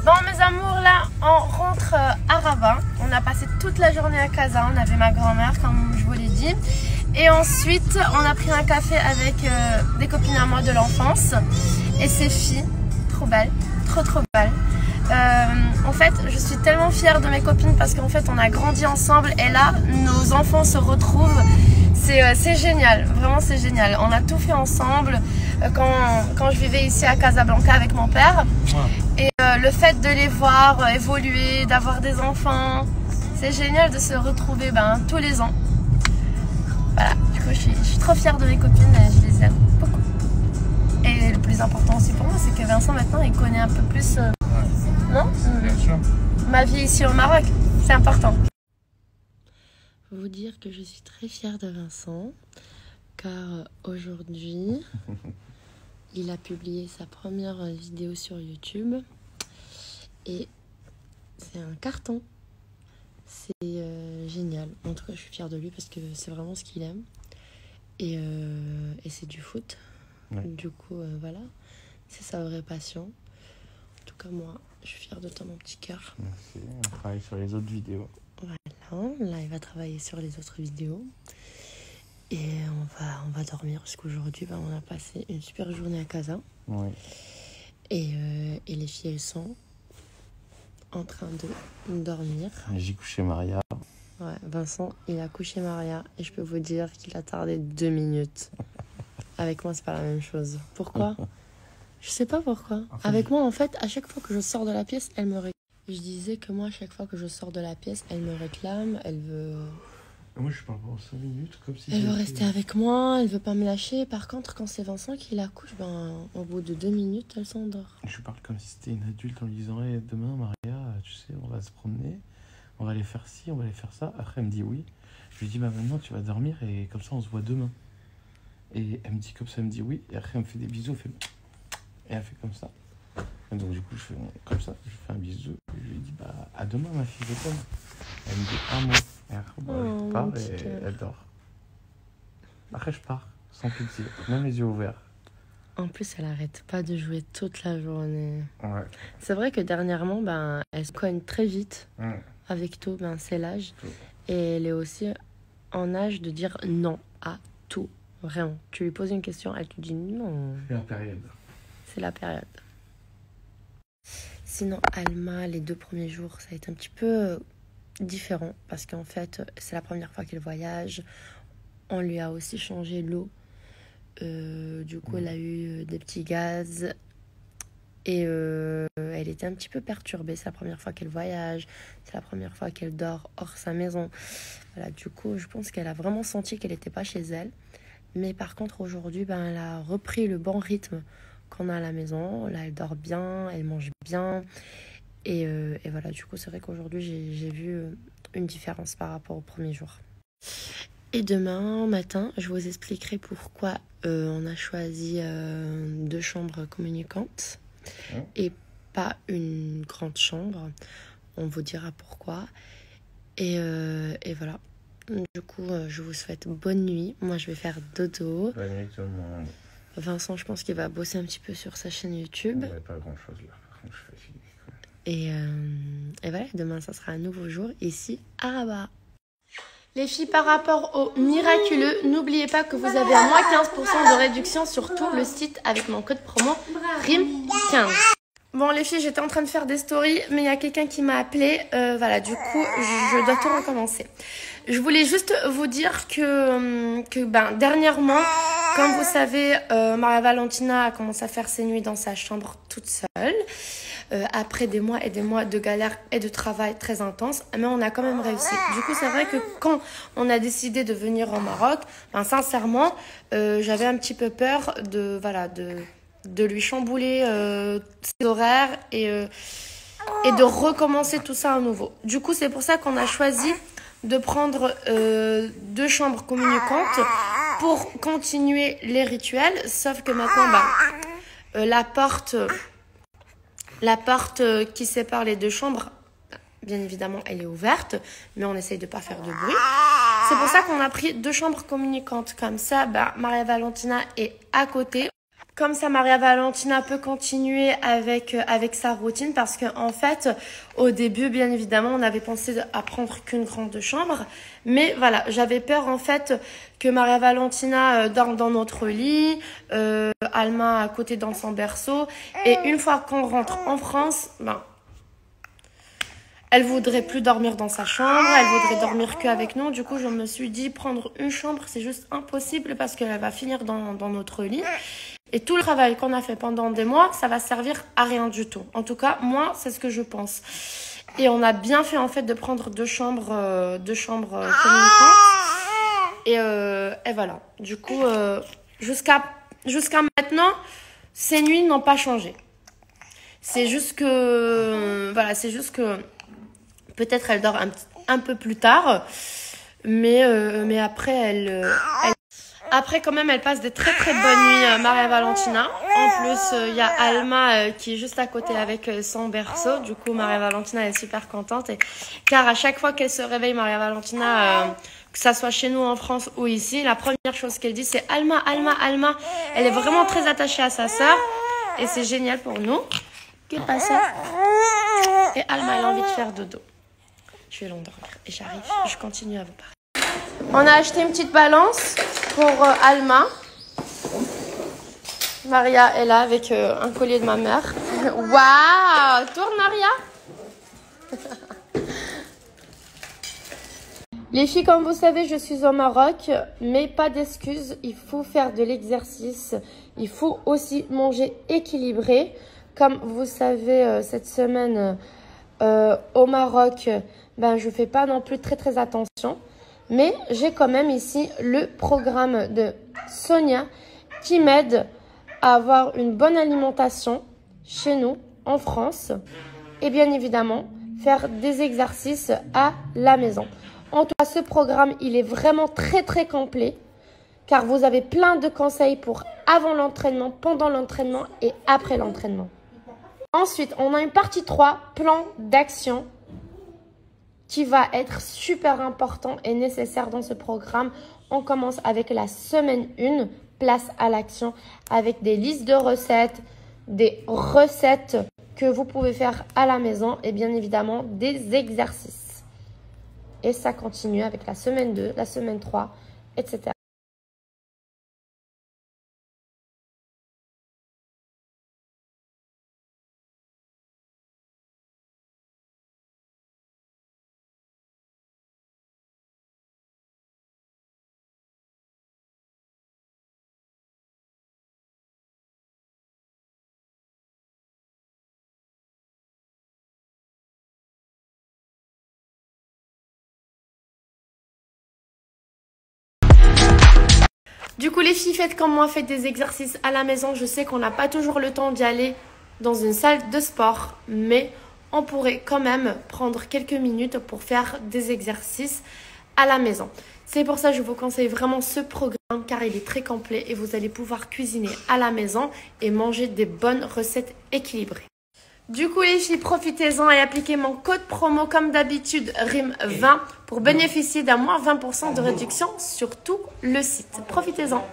Bon mes amours, là on rentre à Rabat. On a passé toute la journée à Casa. On avait ma grand-mère comme je vous l'ai dit. Et ensuite on a pris un café avec des copines à moi de l'enfance. Et ces filles, trop belles, trop belles. En fait je suis tellement fière de mes copines parce qu'en fait on a grandi ensemble. Et là nos enfants se retrouvent. C'est génial, vraiment c'est génial. On a tout fait ensemble quand je vivais ici à Casablanca avec mon père. Et le fait de les voir évoluer, d'avoir des enfants, c'est génial de se retrouver tous les ans. Voilà, du coup je suis trop fière de mes copines et je les aime beaucoup. Et le plus important aussi pour moi, c'est que Vincent maintenant il connaît un peu plus non Bien sûr. ma vie ici au Maroc, c'est important. Vous dire que je suis très fière de Vincent car aujourd'hui il a publié sa première vidéo sur YouTube et c'est un carton. C'est génial. En tout cas, je suis fière de lui parce que c'est vraiment ce qu'il aime et c'est du foot. Ouais. Du coup, voilà, c'est sa vraie passion. En tout cas, moi, je suis fière de toi, mon petit cœur. Merci. On travaille sur les autres vidéos. Voilà, là il va travailler sur les autres vidéos et on va dormir parce qu'aujourd'hui on a passé une super journée à Casa. Oui. Et les filles elles sont en train de dormir. J'ai couché Maria. Ouais, Vincent il a couché Maria et je peux vous dire qu'il a tardé 2 minutes. Avec moi c'est pas la même chose. Pourquoi? Je sais pas pourquoi. Avec moi en fait à chaque fois que je sors de la pièce elle me réclame. Je disais que moi, à chaque fois que je sors de la pièce, elle me réclame, elle veut... Moi, je parle pendant 5 minutes, comme si... Elle veut rester avec moi, elle veut pas me lâcher. Par contre, quand c'est Vincent qui la couche, au bout de 2 minutes, elle s'endort. Je parle comme si c'était une adulte en lui disant hey, demain, Maria, tu sais, on va se promener, on va aller faire ci, on va aller faire ça. Après, elle me dit oui. Je lui dis maintenant, tu vas dormir et comme ça, on se voit demain. Et elle me dit comme ça, elle me dit oui. Et après, elle me fait des bisous, elle fait... Et elle fait comme ça. Et donc du coup je fais comme ça, je fais un bisou et je lui dis à demain ma fille, je t'aime. Elle me dit un mot et après elle part et elle dort. Après je pars sans pitié, même les yeux ouverts. En plus elle arrête pas de jouer toute la journée. Ouais. C'est vrai que dernièrement elle se cogne très vite avec tout, c'est l'âge. Et elle est aussi en âge de dire non à tout, vraiment. Tu lui poses une question, elle te dit non. C'est la période. C'est la période. Sinon, Alma, les 2 premiers jours, ça a été un petit peu différent parce qu'en fait, c'est la première fois qu'elle voyage. On lui a aussi changé l'eau. Du coup, elle a eu des petits gaz et elle était un petit peu perturbée. C'est la première fois qu'elle voyage. C'est la première fois qu'elle dort hors sa maison. Voilà, du coup, je pense qu'elle a vraiment senti qu'elle n'était pas chez elle. Mais par contre, aujourd'hui, elle a repris le bon rythme qu'on a à la maison. Là elle dort bien, elle mange bien et voilà, du coup c'est vrai qu'aujourd'hui j'ai vu une différence par rapport au premier jour. Et demain matin je vous expliquerai pourquoi on a choisi 2 chambres communicantes et pas une grande chambre. On vous dira pourquoi et voilà. Du coup je vous souhaite bonne nuit. Moi je vais faire dodo. Bonne nuit tout le monde. Vincent, je pense qu'il va bosser un petit peu sur sa chaîne YouTube. Ouais, pas grand chose là, par contre, je fais et voilà, demain ça sera un nouveau jour ici à Rabat. Les filles, par rapport au miraculeux, n'oubliez pas que vous avez un moins 15% de réduction sur tout le site avec mon code promo RIM15. Bon les filles, j'étais en train de faire des stories, mais il y a quelqu'un qui m'a appelé. Voilà, du coup, je dois tout recommencer. Je voulais juste vous dire que dernièrement, comme vous savez, Maria Valentina a commencé à faire ses nuits dans sa chambre toute seule. Après des mois et des mois de galère et de travail très intense, mais on a quand même réussi. Du coup, c'est vrai que quand on a décidé de venir au Maroc, sincèrement, j'avais un petit peu peur de lui chambouler ses horaires et de recommencer tout ça à nouveau. Du coup, c'est pour ça qu'on a choisi de prendre 2 chambres communicantes pour continuer les rituels. Sauf que maintenant, la porte qui sépare les 2 chambres, bien évidemment, elle est ouverte, mais on essaye de pas faire de bruit. C'est pour ça qu'on a pris 2 chambres communicantes. Comme ça, Maria Valentina est à côté. Comme ça, Maria Valentina peut continuer avec sa routine parce que en fait, au début, bien évidemment, on avait pensé à prendre qu'une grande chambre. Mais voilà, j'avais peur en fait que Maria Valentina dorme dans notre lit, Alma à côté dans son berceau. Et une fois qu'on rentre en France, elle voudrait plus dormir dans sa chambre, elle voudrait dormir qu'avec nous. Du coup, je me suis dit, prendre une chambre, c'est juste impossible parce qu'elle va finir dans notre lit. Et tout le travail qu'on a fait pendant des mois, ça va servir à rien du tout. En tout cas, moi, c'est ce que je pense. Et on a bien fait en fait de prendre deux chambres communicantes. Et voilà. Du coup, jusqu'à maintenant, ces nuits n'ont pas changé. C'est juste que peut-être elle dort un peu plus tard, mais après après quand même elle passe des très très bonnes nuits, Maria Valentina. En plus il y a Alma qui est juste à côté avec son berceau. Du coup Maria Valentina est super contente car à chaque fois qu'elle se réveille, Maria Valentina, que ça soit chez nous en France ou ici, la première chose qu'elle dit c'est Alma, Alma, Alma. Elle est vraiment très attachée à sa sœur et c'est génial pour nous. Qu'est-ce qui passe? Et Alma elle a envie de faire dodo. Je vais l'endormir et j'arrive, je continue à vous parler. On a acheté une petite balance pour Alma. Maria est là avec un collier de ma mère. Waouh! Tourne Maria! Les filles, comme vous savez, je suis au Maroc, mais pas d'excuses. Il faut faire de l'exercice. Il faut aussi manger équilibré. Comme vous savez, cette semaine au Maroc, je ne fais pas non plus très très attention. Mais j'ai quand même ici le programme de Sonia qui m'aide à avoir une bonne alimentation chez nous en France. Et bien évidemment, faire des exercices à la maison. En tout cas, ce programme, il est vraiment très très complet. Car vous avez plein de conseils pour avant l'entraînement, pendant l'entraînement et après l'entraînement. Ensuite, on a une partie 3, plan d'action, qui va être super important et nécessaire dans ce programme. On commence avec la semaine 1, place à l'action, avec des listes de recettes, des recettes que vous pouvez faire à la maison et bien évidemment des exercices. Et ça continue avec la semaine 2, la semaine 3, etc. Du coup, les filles, faites comme moi, faites des exercices à la maison. Je sais qu'on n'a pas toujours le temps d'y aller dans une salle de sport, mais on pourrait quand même prendre quelques minutes pour faire des exercices à la maison. C'est pour ça que je vous conseille vraiment ce programme car il est très complet et vous allez pouvoir cuisiner à la maison et manger des bonnes recettes équilibrées. Du coup, les filles, profitez-en et appliquez mon code promo comme d'habitude, RIM20, pour bénéficier d'un moins 20% de réduction sur tout le site. Profitez-en.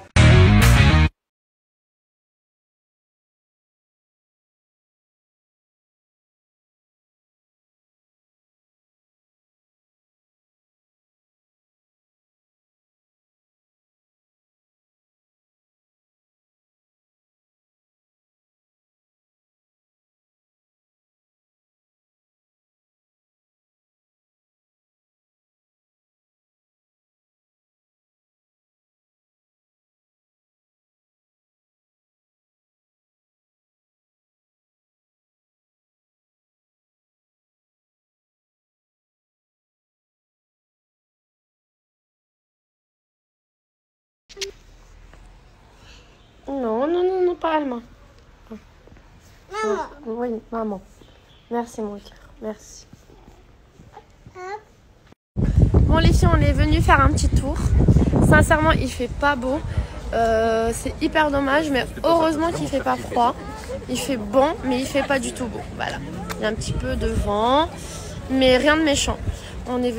Non, non, non, non, pas Alma. Maman. Oui, maman. Merci, mon cœur. Merci. Bon, les filles, on est venu faire un petit tour. Sincèrement, il fait pas beau. C'est hyper dommage, mais heureusement qu'il fait pas froid. Il fait bon, mais il fait pas du tout beau. Voilà. Il y a un petit peu de vent, mais rien de méchant. On est venu